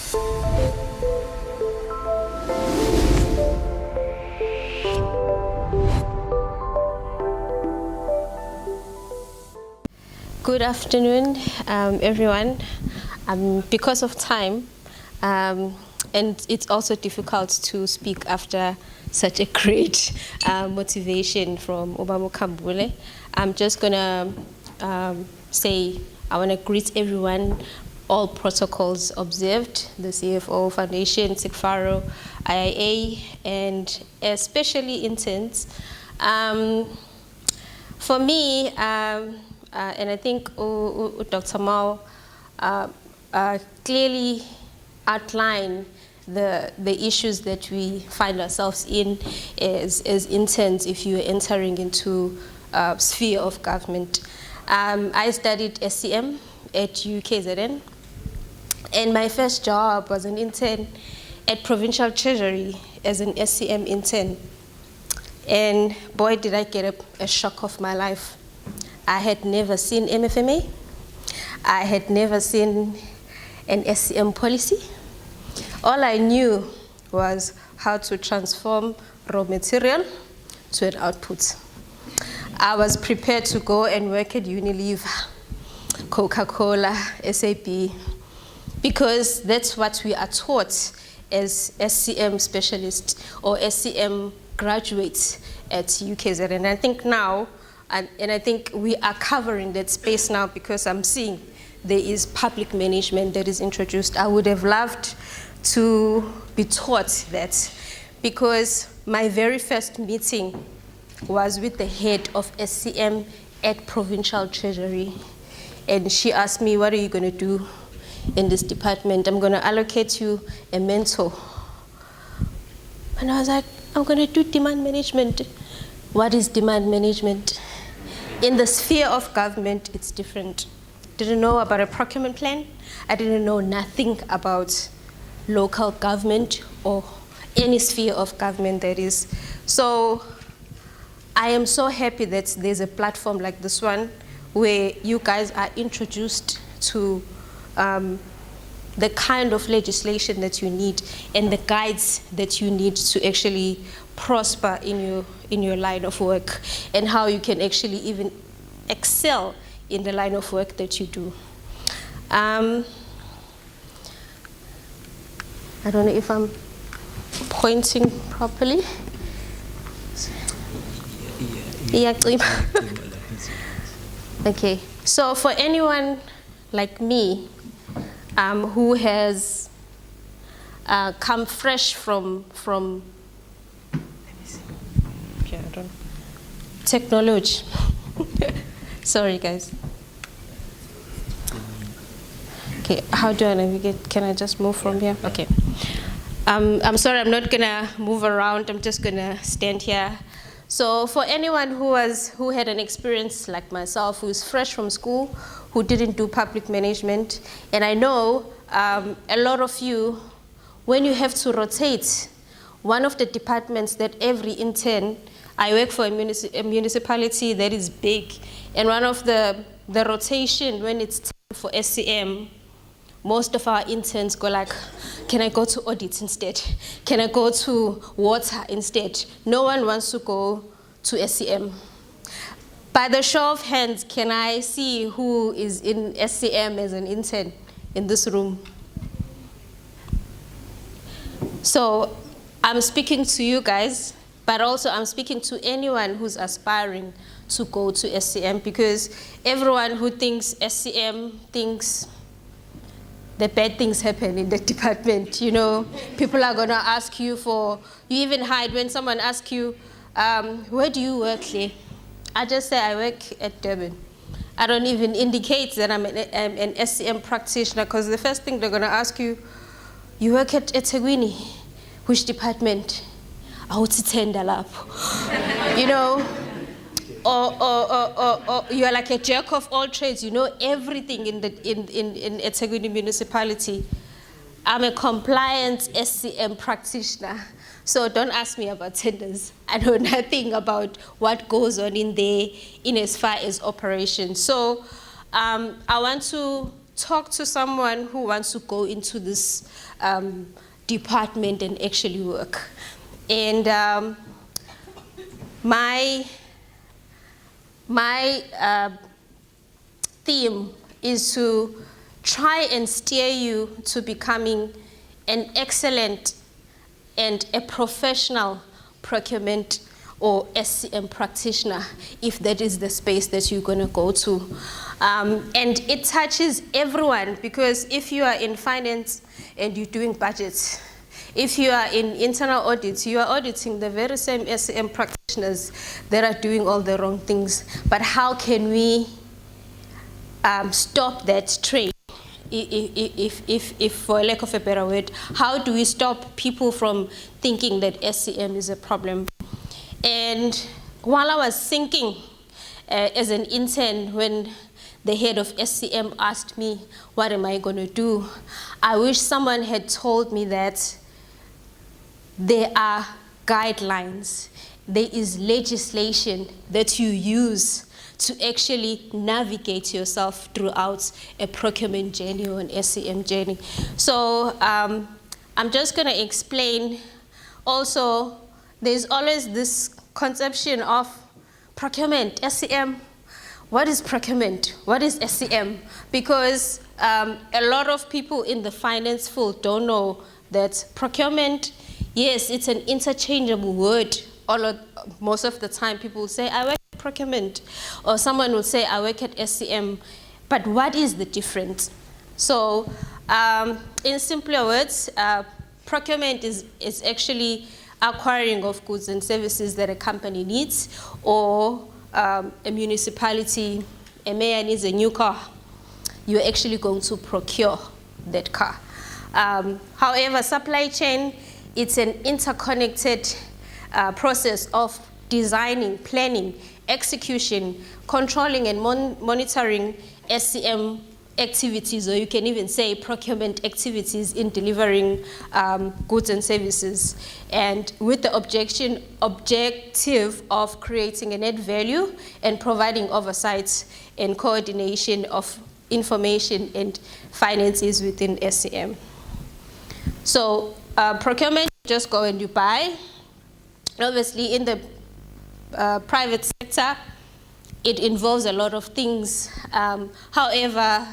Good afternoon, everyone. Because of time, and it's also difficult to speak after such a great motivation from Obama Kambule, I'm just gonna say I want to greet everyone, all protocols observed, the CFO Foundation, CIGFARO, IIA, and especially interns. For me, and I think Dr. Mao clearly outlined the issues that we find ourselves in as interns if you're entering into a sphere of government. I studied SCM at UKZN, and my first job was an intern at Provincial Treasury as an SCM intern. And boy, did I get a shock of my life. I had never seen MFMA. I had never seen an SCM policy. All I knew was how to transform raw material to an output. I was prepared to go and work at Unilever, Coca-Cola, SAP, because that's what we are taught as SCM specialists or SCM graduates at UKZ. And I think now, and I think we are covering that space now because I'm seeing there is public management that is introduced. I would have loved to be taught that because my very first meeting was with the head of SCM at Provincial Treasury. And she asked me, what are you going to do in this department? I'm going to allocate you a mentor. And I was like, I'm going to do demand management. What is demand management? In the sphere of government, it's different. Didn't know about a procurement plan. I didn't know nothing about local government or any sphere of government that is. So I am so happy that there's a platform like this one where you guys are introduced to the kind of legislation that you need and the guides that you need to actually prosper in your line of work and how you can actually even excel in the line of work that you do. I don't know if I'm pointing properly. Yeah. Okay, so for anyone like me who has come fresh from let me see. Okay, I don't technology. Sorry, guys. Okay, how do I navigate? Can I just move from here? Okay. I'm sorry, I'm not gonna move around. I'm just gonna stand here. So for anyone who had an experience like myself, who's fresh from school, who didn't do public management, and I know a lot of you, when you have to rotate, one of the departments that every intern, I work for a municipality that is big, and one of the rotation when it's time for SCM, most of our interns go like, can I go to audit instead? Can I go to water instead? No one wants to go to SCM. By the show of hands, can I see who is in SCM as an intern in this room? So I'm speaking to you guys, but also I'm speaking to anyone who's aspiring to go to SCM, because everyone who thinks SCM thinks the bad things happen in the department. You know, people are gonna ask you you even hide when someone asks you, where do you work, Lee? I just say I work at Durban. I don't even indicate that I'm an SCM practitioner, because the first thing they're gonna ask you, you work at eThekwini, which department? I would tender lap. You know, or you're like a jack of all trades, you know everything in eThekwini municipality. I'm a compliant SCM practitioner, so don't ask me about tenders. I know nothing about what goes on in there in as far as operations. So I want to talk to someone who wants to go into this department and actually work. And my theme is to try and steer you to becoming an excellent and a professional procurement or SCM practitioner, if that is the space that you're going to go to. And it touches everyone, because if you are in finance and you're doing budgets, if you are in internal audits, you are auditing the very same SCM practitioners that are doing all the wrong things. But how can we stop that train? If for lack of a better word, how do we stop people from thinking that SCM is a problem? And while I was thinking as an intern, when the head of SCM asked me, what am I going to do? I wish someone had told me that there are guidelines, there is legislation that you use to actually navigate yourself throughout a procurement journey or an SCM journey. So I'm just going to explain. Also, there's always this conception of procurement, SCM. What is procurement? What is SCM? Because a lot of people in the finance field don't know that procurement, yes, it's an interchangeable word. Most of the time people will say, I work at procurement, or someone will say, I work at SCM. But what is the difference? So in simpler words, procurement is actually acquiring of goods and services that a company needs, or a municipality, a mayor needs a new car. You're actually going to procure that car. However, supply chain, it's an interconnected process of designing, planning, execution, controlling and monitoring SCM activities, or you can even say procurement activities in delivering goods and services, and with the objective of creating a net value and providing oversight and coordination of information and finances within SCM. So procurement, just go and you buy. Obviously, in the private sector, it involves a lot of things. However,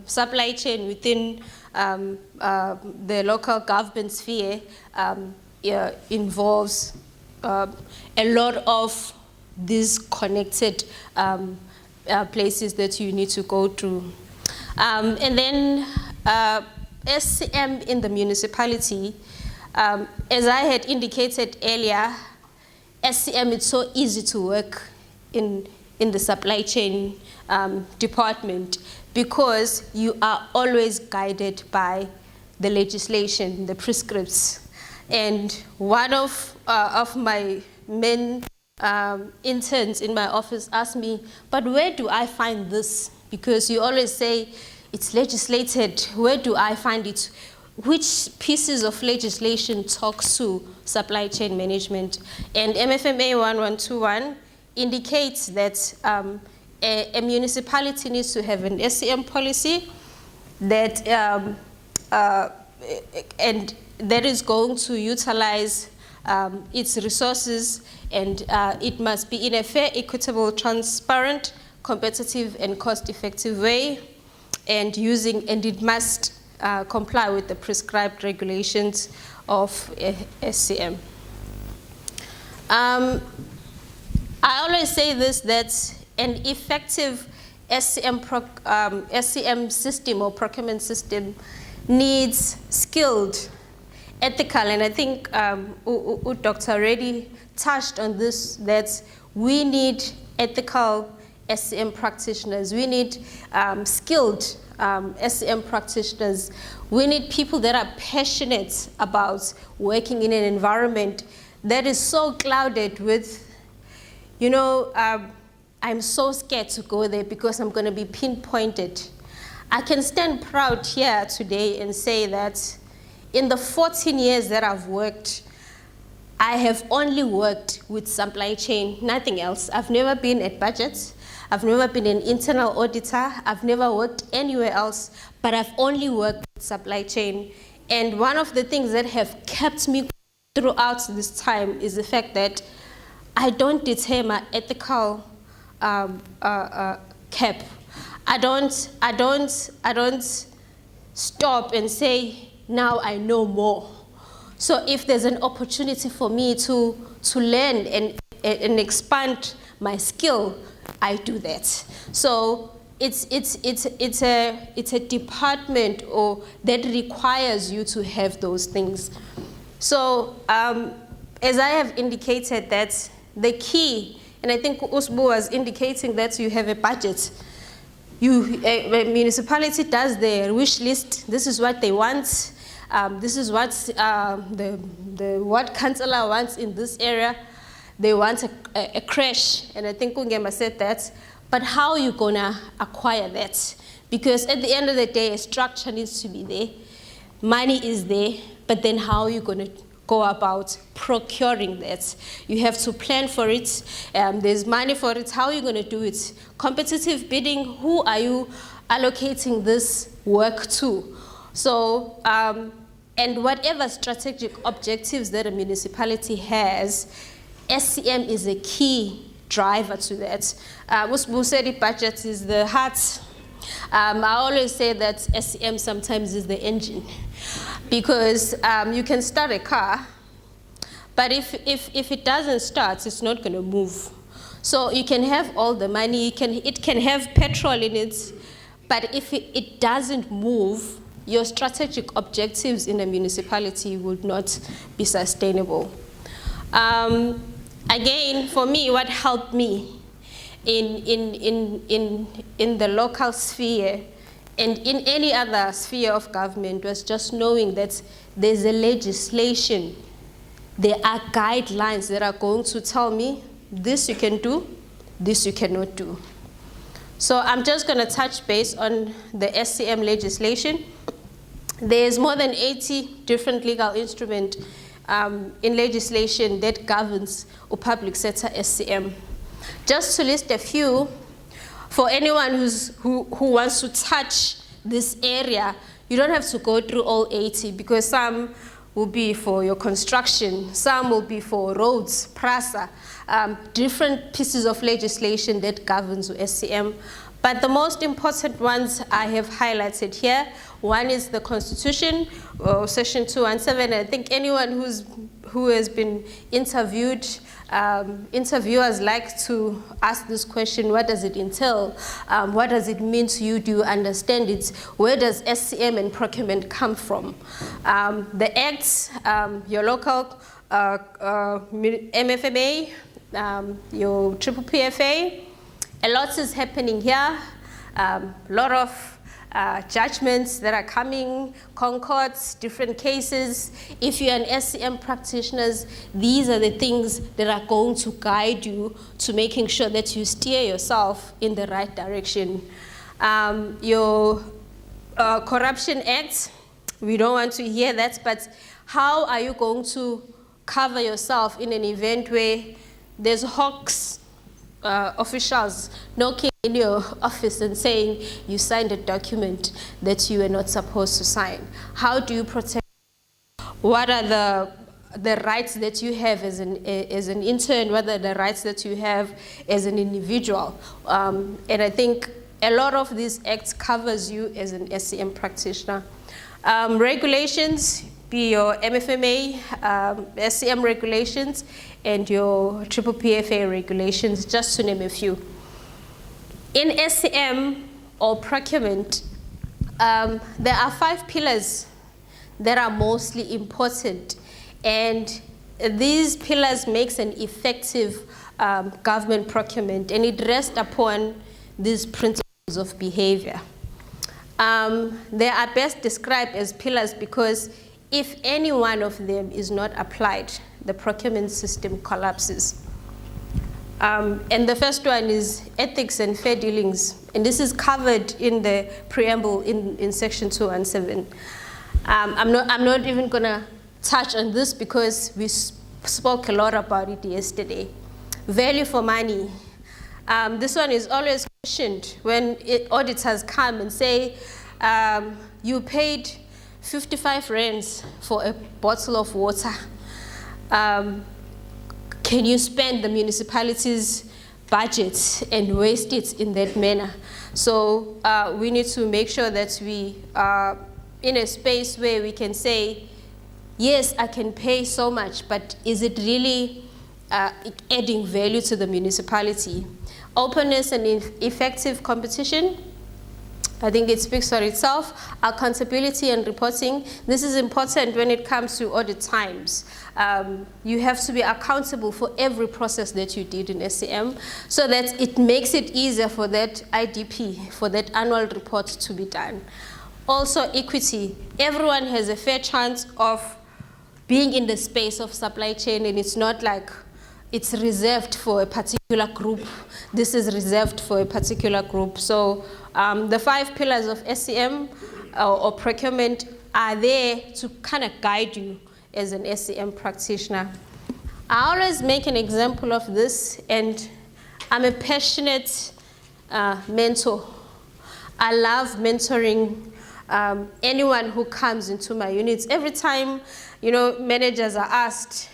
supply chain within the local government sphere involves a lot of these connected places that you need to go through. And then SCM in the municipality, as I had indicated earlier, SCM, it's so easy to work in the supply chain department, because you are always guided by the legislation, the prescripts. And one of my main interns in my office asked me, but where do I find this? Because you always say it's legislated. Where do I find it? Which pieces of legislation talks to supply chain management? And MFMA 1121 indicates that a municipality needs to have an SCM policy that and that is going to utilize its resources, and it must be in a fair, equitable, transparent, competitive, and cost-effective way, and it must comply with the prescribed regulations of SCM. I always say this, that an effective SCM system or procurement system needs skilled, ethical, and I think Dr. already touched on this, that we need ethical SCM practitioners. We need skilled SCM practitioners. We need people that are passionate about working in an environment that is so clouded with, you know, I'm so scared to go there because I'm going to be pinpointed. I can stand proud here today and say that in the 14 years that I've worked, I have only worked with supply chain, nothing else. I've never been at budgets. I've never been an internal auditor. I've never worked anywhere else, but I've only worked with supply chain. And one of the things that have kept me throughout this time is the fact that I don't deter my ethical cap. I don't stop and say, now I know more. So if there's an opportunity for me to learn and expand my skill, I do that. So it's a department that requires you to have those things. So as I have indicated, that the key, and I think Usbu was indicating that you have a budget. A municipality does their wish list. This is what they want. This is what the ward councillor wants in this area. They want a crash, and I think Ungema said that. But how are you gonna acquire that? Because at the end of the day, a structure needs to be there. Money is there, but then how are you gonna go about procuring that? You have to plan for it. There's money for it. How are you gonna do it? Competitive bidding, who are you allocating this work to? So, and whatever strategic objectives that a municipality has, SCM is a key driver to that. Usbu said it, budget is the heart. I always say that SCM sometimes is the engine, because you can start a car, but if it doesn't start, it's not going to move. So you can have all the money, it can have petrol in it, but if it doesn't move, your strategic objectives in a municipality would not be sustainable. Again, for me, what helped me in the local sphere and in any other sphere of government was just knowing that there's a legislation, there are guidelines that are going to tell me this you can do, this you cannot do. So I'm just going to touch base on the SCM legislation. There's more than 80 different legal instruments in legislation that governs a public sector SCM. Just to list a few, for anyone who wants to touch this area, you don't have to go through all 80, because some will be for your construction, some will be for roads, PRASA, different pieces of legislation that governs SCM. But the most important ones I have highlighted here. One is the Constitution, Section 217. I think anyone who has been interviewed, interviewers like to ask this question: what does it entail? What does it mean to you? Do you understand it? Where does SCM and procurement come from? The acts, your local MFMA, your PPPFA. A lot is happening here. A lot of judgments that are coming, concords, different cases. If you're an SCM practitioner, these are the things that are going to guide you to making sure that you steer yourself in the right direction. Your Corruption Act, we don't want to hear that, but how are you going to cover yourself in an event where there's hawks officials knocking in your office and saying you signed a document that you were not supposed to sign? How do you protect? What are the rights that you have as an intern? What are the rights that you have as an individual? And I think a lot of these acts covers you as an SCM practitioner. Regulations, be your MFMA, SCM regulations, and your PPPFA regulations, just to name a few. In SCM or procurement, there are 5 pillars that are mostly important, and these pillars makes an effective government procurement, and it rests upon these principles of behavior. They are best described as pillars because if any one of them is not applied, the procurement system collapses. And the first one is ethics and fair dealings. And this is covered in the preamble in Section 217. I'm not even going to touch on this because we spoke a lot about it yesterday. Value for money. This one is always questioned when auditors come and say, you paid 55 rands for a bottle of water. Can you spend the municipality's budget and waste it in that manner? So we need to make sure that we are in a space where we can say, yes, I can pay so much, but is it really adding value to the municipality? Openness and effective competition, I think it speaks for itself. Accountability and reporting, this is important when it comes to audit times. You have to be accountable for every process that you did in SCM so that it makes it easier for that IDP, for that annual report to be done. Also equity, everyone has a fair chance of being in the space of supply chain, and it's not like it's reserved for a particular group. This is reserved for a particular group. So the 5 pillars of SCM or procurement are there to kind of guide you as an SCM practitioner. I always make an example of this, and I'm a passionate mentor. I love mentoring anyone who comes into my units. Every time, you know, managers are asked,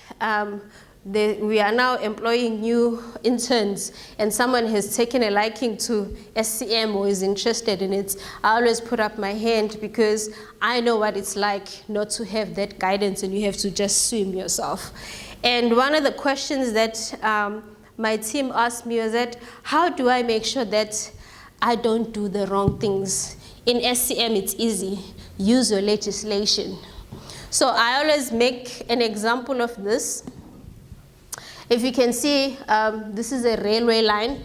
we are now employing new interns, and someone has taken a liking to SCM or is interested in it, I always put up my hand because I know what it's like not to have that guidance and you have to just swim yourself. And one of the questions that my team asked me was that, how do I make sure that I don't do the wrong things? In SCM, it's easy. Use your legislation. So I always make an example of this. If you can see, this is a railway line.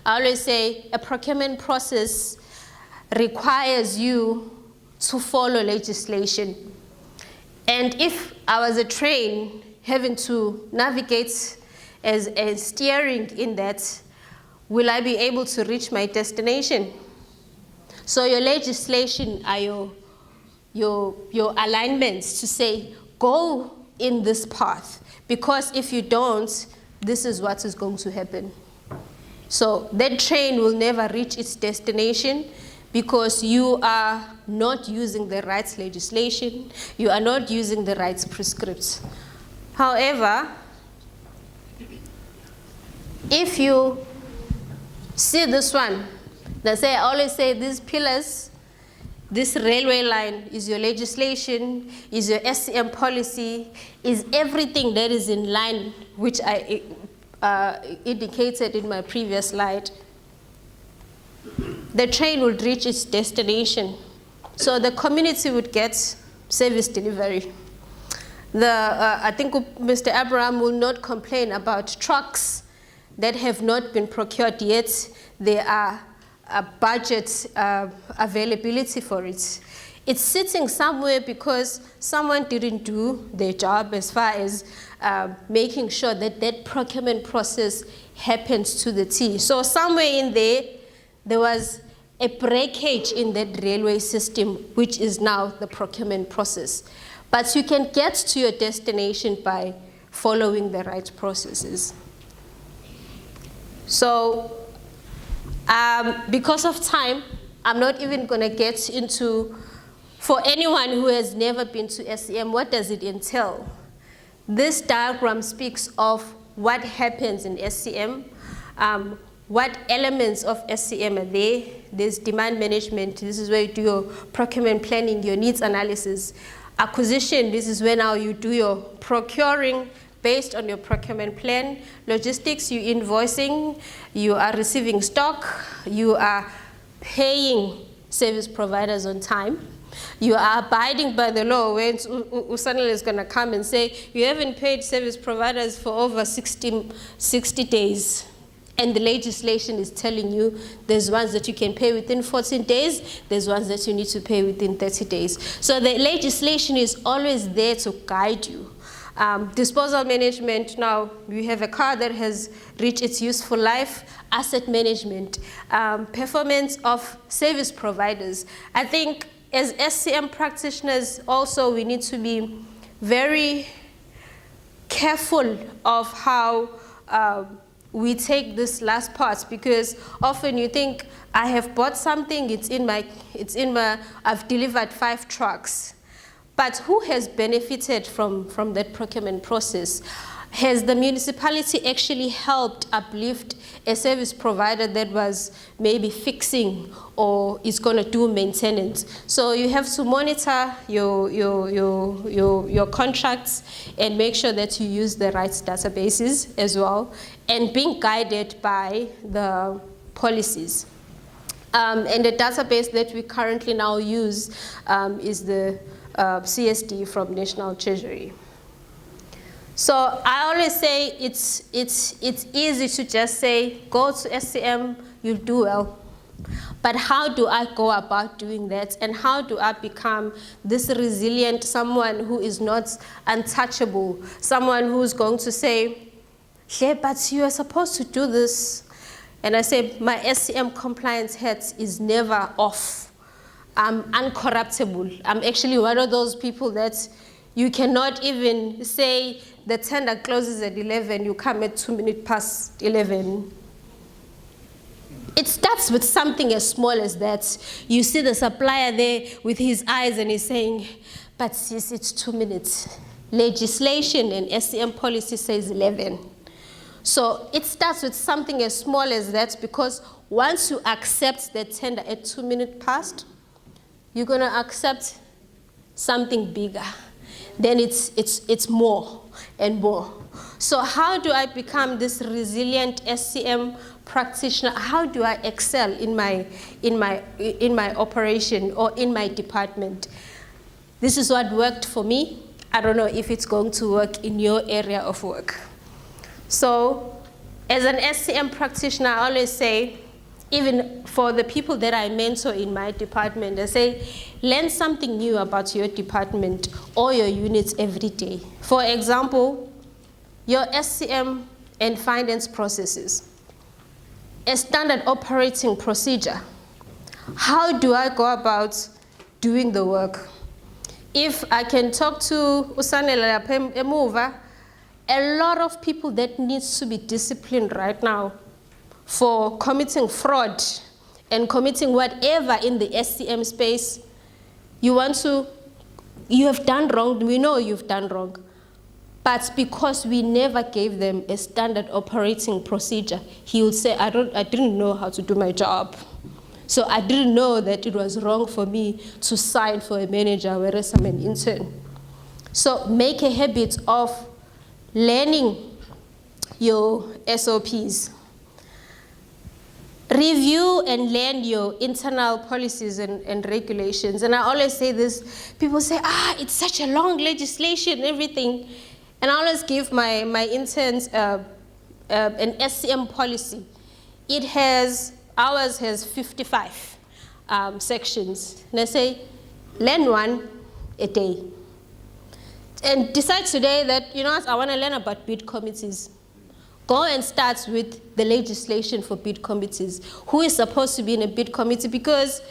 I always say a procurement process requires you to follow legislation. And if I was a train having to navigate as a steering in that, will I be able to reach my destination? So your legislation are your alignments to say, go in this path. Because if you don't, this is what is going to happen. So that train will never reach its destination because you are not using the right legislation, you are not using the right prescripts. However, if you see this one, I always say these pillars, this railway line is your legislation, is your SCM policy, is everything that is in line, which I indicated in my previous slide. The train would reach its destination. So the community would get service delivery. I think Mr. Abraham will not complain about trucks that have not been procured yet. There are budget availability for it. It's sitting somewhere because someone didn't do their job as far as making sure that that procurement process happens to the T. So somewhere in there was a breakage in that railway system, which is now the procurement process. But you can get to your destination by following the right processes. So because of time, I'm not even going to get into, for anyone who has never been to SCM, what does it entail? This diagram speaks of what happens in SCM, what elements of SCM are there. There's demand management. This is where you do your procurement planning, your needs analysis. Acquisition, this is where now you do your procuring based on your procurement plan. Logistics, you invoicing, you are receiving stock, you are paying service providers on time. You are abiding by the law when Usanel is going to come and say, you haven't paid service providers for over 60 days. And the legislation is telling you there's ones that you can pay within 14 days, there's ones that you need to pay within 30 days. So the legislation is always there to guide you. Disposal management, now we have a car that has reached its useful life. Asset management, performance of service providers. I think as SCM practitioners also we need to be very careful of how we take this last part, because often you think, I have bought something, I've delivered 5 trucks. But who has benefited from that procurement process? Has the municipality actually helped uplift a service provider that was maybe fixing or is going to do maintenance? So you have to monitor your contracts and make sure that you use the right databases as well, and being guided by the policies. And the database that we currently now use is the CSD from National Treasury. So I always say it's easy to just say, go to SCM, you'll do well. But how do I go about doing that? And how do I become this resilient, someone who is not untouchable, someone who's going to say, yeah, but you are supposed to do this. And I say, my SCM compliance hat is never off. I'm uncorruptible. I'm actually one of those people that you cannot even say the tender closes at 11, you come at 2 minutes past 11. It starts with something as small as that. You see the supplier there with his eyes and he's saying, but sis, it's 2 minutes. Legislation and SCM policy says 11. So it starts with something as small as that, because once you accept the tender at 2 minutes past, you're going to accept something bigger. Then it's more and more. So how do I become this resilient SCM practitioner? How do I excel in my operation or in my department? This is what worked for me. I don't know if it's going to work in your area of work. So as an SCM practitioner, I always say, even for the people that I mentor in my department, I say, learn something new about your department or your units every day. For example, your SCM and finance processes, a standard operating procedure. How do I go about doing the work? If I can talk to Usanela Emuva, a lot of people that needs to be disciplined right now for committing fraud and committing whatever in the SCM space, you have done wrong, we know you've done wrong. But because we never gave them a standard operating procedure, he would say, I didn't know how to do my job. So I didn't know that it was wrong for me to sign for a manager, whereas I'm an intern. So make a habit of learning your SOPs. Review and learn your internal policies and regulations. And I always say this, people say, it's such a long legislation, everything. And I always give my interns an SCM policy. Ours has 55 sections. And I say, learn one a day. And decide today that, you know what, I want to learn about bid committees. Go and start with the legislation for bid committees. Who is supposed to be in a bid committee? Because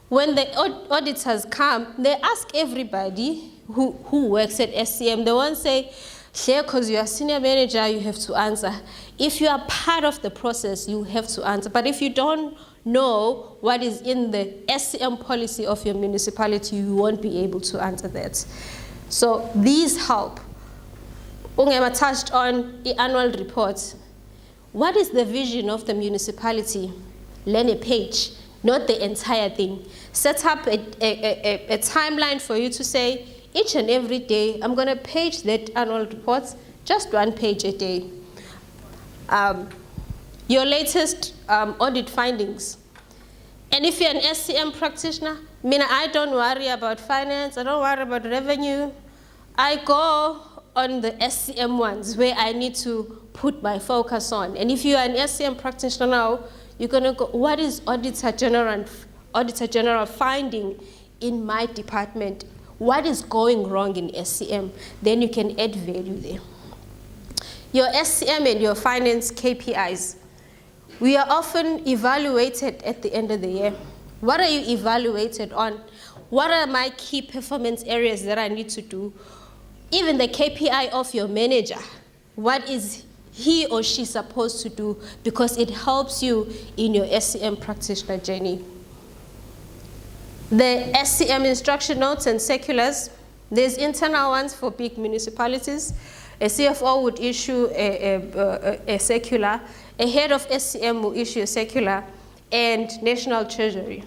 when the auditors come, they ask everybody who works at SCM. They won't say, Claire, because you are senior manager, you have to answer. If you are part of the process, you have to answer. But if you don't know what is in the SCM policy of your municipality, you won't be able to answer that. So these help. Ungema touched on the annual report. What is the vision of the municipality? Learn a page, not the entire thing. Set up a timeline for you to say, each and every day, I'm going to page that annual report, just 1 page a day. Your latest audit findings. And if you're an SCM practitioner, I don't worry about finance, I don't worry about revenue. I go on the SCM ones where I need to put my focus on. And if you are an SCM practitioner now, you're going to go, what is Auditor General finding in my department? What is going wrong in SCM? Then you can add value there. Your SCM and your finance KPIs. We are often evaluated at the end of the year. What are you evaluated on? What are my key performance areas that I need to do? Even the KPI of your manager, what is he or she supposed to do, because it helps you in your SCM practitioner journey. The SCM instruction notes and circulars, there's internal ones for big municipalities. A CFO would issue a circular, a head of SCM will issue a circular, and National Treasury.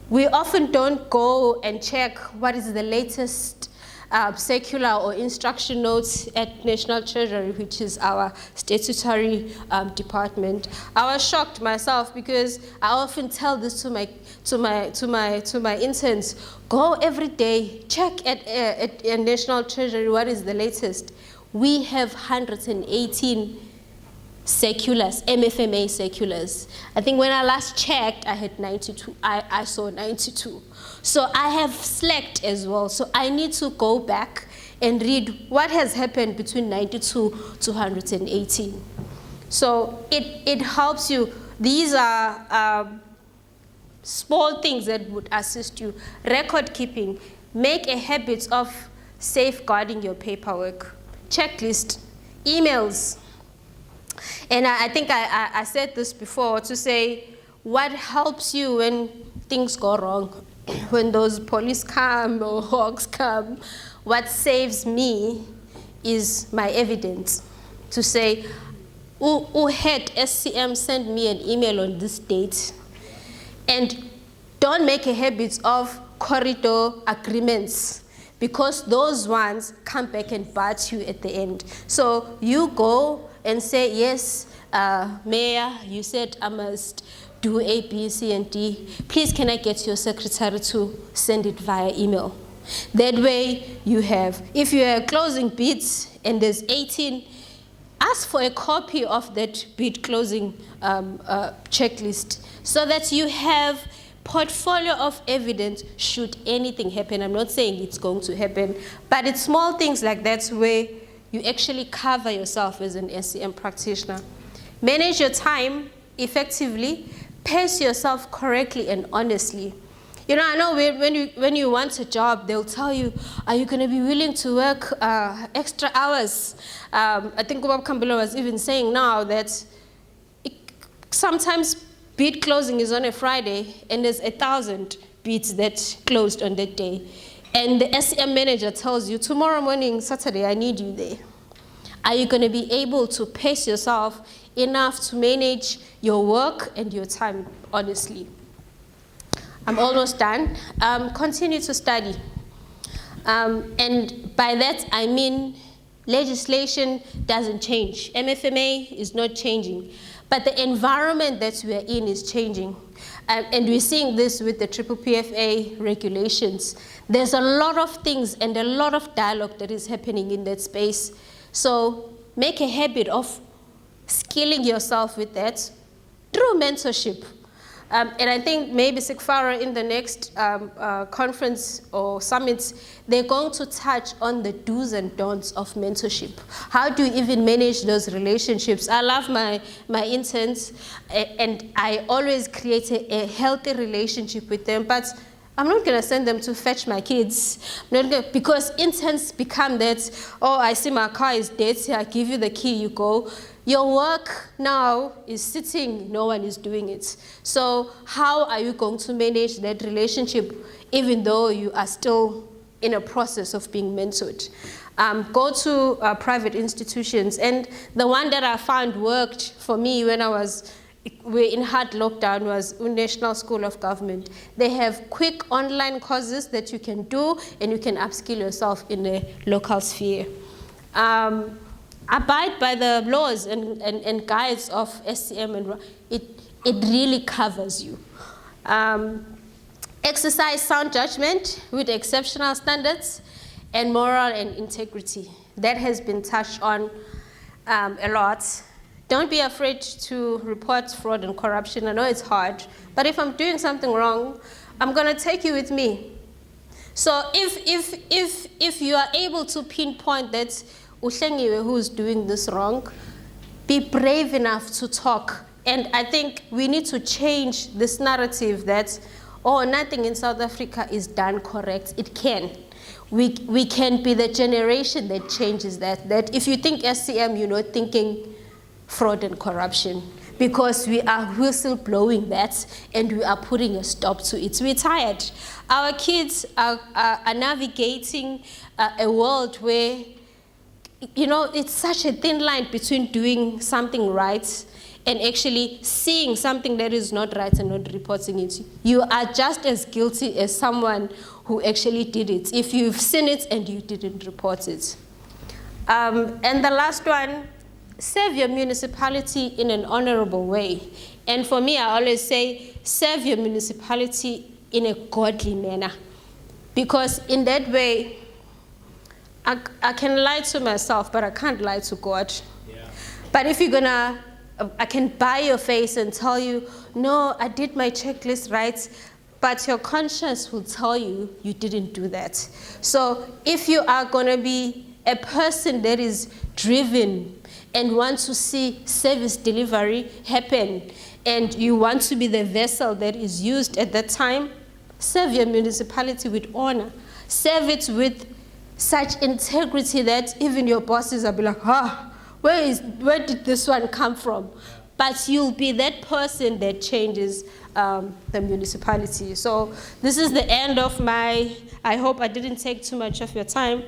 We often don't go and check what is the latest circular or instruction notes at National Treasury, which is our statutory department. I was shocked myself because I often tell this to my interns: go every day, check at National Treasury what is the latest. We have 118 circulars, MFMA circulars. I think when I last checked, I had 92. I saw 92. So I have slacked as well. So I need to go back and read what has happened between 92 to 118. So it helps you. These are small things that would assist you. Record keeping. Make a habit of safeguarding your paperwork. Checklist. Emails. And I think I said this before, to say what helps you when things go wrong, when those police come or hawks come. What saves me is my evidence, to say, who had SCM send me an email on this date. And don't make a habit of corridor agreements, because those ones come back and bite you at the end. So you go and say, yes, Mayor, you said I must do A, B, C, and D. Please, can I get your secretary to send it via email? That way you have, if you are closing bids and there's 18, ask for a copy of that bid closing checklist, so that you have portfolio of evidence should anything happen. I'm not saying it's going to happen, but it's small things like that where you actually cover yourself as an SCM practitioner. Manage your time effectively, pace yourself correctly and honestly. You know, I know when you want a job, they'll tell you, are you going to be willing to work extra hours? I think Ubab Kambilo was even saying now that sometimes bid closing is on a Friday, and there's 1,000 bids that closed on that day. And the SCM manager tells you, tomorrow morning, Saturday, I need you there. Are you going to be able to pace yourself enough to manage your work and your time honestly? I'm almost done. Continue to study. And by that, I mean legislation doesn't change. MFMA is not changing. But the environment that we are in is changing. And we're seeing this with the PPFA regulations. There's a lot of things and a lot of dialogue that is happening in that space. So make a habit of skilling yourself with that through mentorship. And I think maybe CIGFARO in the next conference or summit, they're going to touch on the do's and don'ts of mentorship. How do you even manage those relationships? I love my interns, and I always create a healthy relationship with them, but I'm not going to send them to fetch my kids. Because interns become that, oh, I see my car is dirty, I give you the key, you go. Your work now is sitting, no one is doing it. So how are you going to manage that relationship even though you are still in a process of being mentored? Go to private institutions. And the one that I found worked for me when we're in hard lockdown was National School of Government. They have quick online courses that you can do, and you can upskill yourself in the local sphere. Abide by the laws and guides of SCM, and it really covers you. Exercise sound judgment with exceptional standards and moral and integrity. That has been touched on a lot. Don't be afraid to report fraud and corruption. I know it's hard, but if I'm doing something wrong, I'm going to take you with me. So if you are able to pinpoint that Hlengiwe who's doing this wrong, be brave enough to talk. And I think we need to change this narrative that, oh, nothing in South Africa is done correct. It can. We can be the generation that changes that. That if you think SCM, you're not thinking fraud and corruption, because we are whistleblowing that and we are putting a stop to it. We're tired. Our kids are navigating a world where, you know, it's such a thin line between doing something right and actually seeing something that is not right and not reporting it. You are just as guilty as someone who actually did it if you've seen it and you didn't report it. And the last one, serve your municipality in an honorable way. And for me, I always say, serve your municipality in a godly manner. Because in that way, I can lie to myself, but I can't lie to God. Yeah. But if you're gonna, I can buy your face and tell you, no, I did my checklist right, but your conscience will tell you you didn't do that. So if you are gonna be a person that is driven and want to see service delivery happen, and you want to be the vessel that is used at that time, serve your municipality with honor. Serve it with such integrity that even your bosses will be like, where did this one come from? But you'll be that person that changes the municipality. So this is the end of my, I hope I didn't take too much of your time.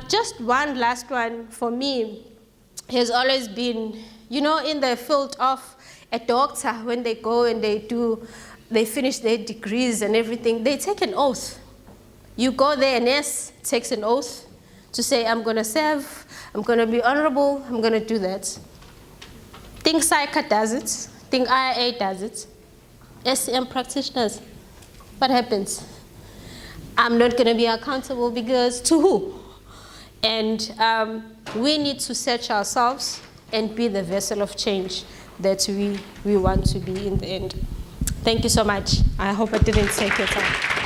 Just one last one for me has always been, you know, in the field of a doctor, when they go and they finish their degrees and everything, they take an oath. You go there, a nurse takes an oath to say, I'm going to serve, I'm going to be honorable, I'm going to do that. Think SICA does it, think IIA does it, SCM practitioners, what happens? I'm not going to be accountable because to who? And we need to search ourselves and be the vessel of change that we want to be in the end. Thank you so much. I hope I didn't take your time.